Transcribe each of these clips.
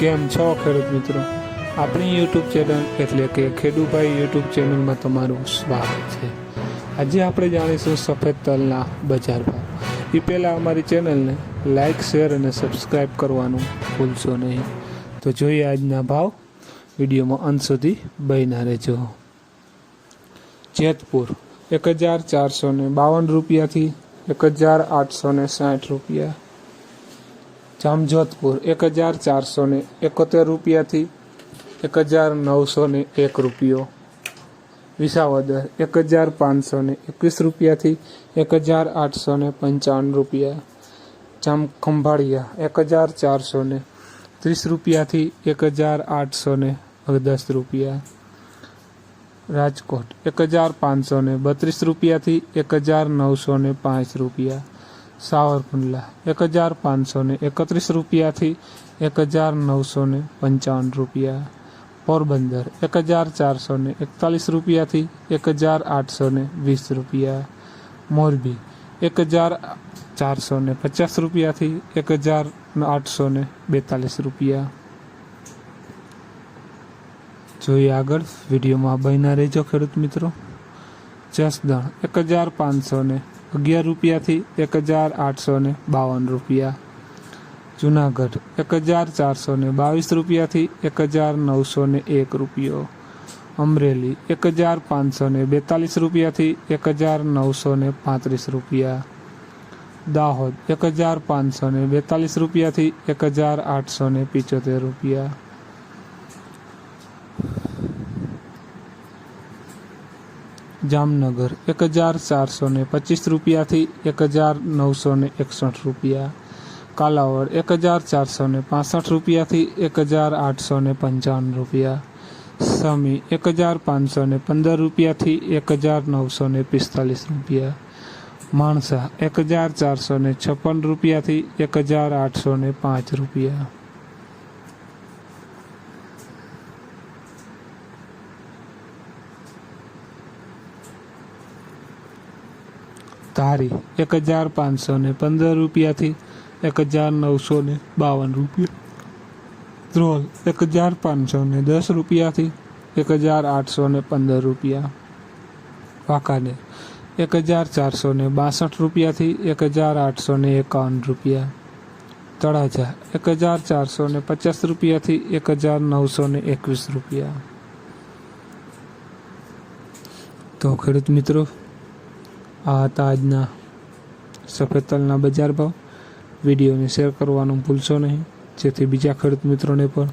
કેમ છો ખેડૂત મિત્રો? આપણી યુટ્યુબ ચેનલ એટલે કે ખેડૂભાઈ યુટ્યુબ ચેનલમાં તમારું સ્વાગત છે. આજે આપણે જાણીશું સફેદ તલના બજાર ભાવ. એ પહેલાં અમારી ચેનલને લાઇક, શેર અને સબસ્ક્રાઈબ કરવાનું ભૂલશો નહીં. તો જોઈએ આજના ભાવ. વિડીયોમાં અંત સુધી બન્યા રહેજો. જેતપુર 1452 રૂપિયાથી 1860 રૂપિયા. જામજોધપુર 1471 રૂપિયાથી 1901 રૂપિયો. વિસાવદર 1521 રૂપિયાથી 1855 રૂપિયા. જામખંભાળિયા 1430 રૂપિયાથી 1810 રૂપિયા. રાજકોટ 1532 રૂપિયાથી 1905 રૂપિયા. સાવરકુંડલા 1531 રૂપિયાથી 1955 રૂપિયા. પોરબંદર 1441 રૂપિયાથી 1820 રૂપિયા. મોરબી 1450 રૂપિયાથી 1842 રૂપિયા. જોઈએ આગળ, વિડીયોમાં બન્યા રહેજો ખેડૂત મિત્રો. જસદણ 1511 રૂપિયાથી 1852 રૂપિયા. જુનાગઢ 1422 રૂપિયાથી 1901 રૂપિયો. અમરેલી 1542 રૂપિયાથી 1935 રૂપિયા. દાહોદ 1542 રૂપિયાથી 1875 રૂપિયા. જામનગર 1425 રૂપિયાથી 1961 રૂપિયા. કાલાવડ 1465 રૂપિયાથી 1855 રૂપિયા. સમી 1515 રૂપિયાથી 1945 રૂપિયા. માણસા 1456 રૂપિયાથી 1805 રૂપિયા. ધારી 1515 રૂપિયાથી 1952 રૂપિયા. ધ્રોલ 1510 રૂપિયાથી 1815 રૂપિયા. વાંકાનેર 1462 રૂપિયાથી 1851 રૂપિયા. તળાજા 1450 રૂપિયાથી 1921 રૂપિયા. તો ખેડૂત મિત્રો, આ હતા આજના સફેદ તલના બજાર ભાવ. વિડીયોને શેર કરવાનું ભૂલશો નહીં, જેથી બીજા ખેડૂત મિત્રોને પણ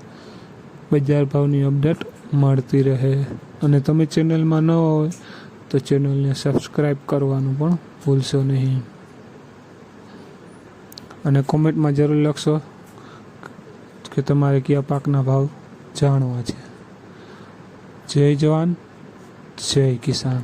બજાર ભાવની અપડેટ મળતી રહે. અને તમે ચેનલમાં ન હોય તો ચેનલને સબસ્ક્રાઈબ કરવાનું પણ ભૂલશો નહીં. અને કોમેન્ટમાં જરૂર લખશો કે તમારે કયા પાકના ભાવ જાણવા છે. જય જવાન, જય કિસાન.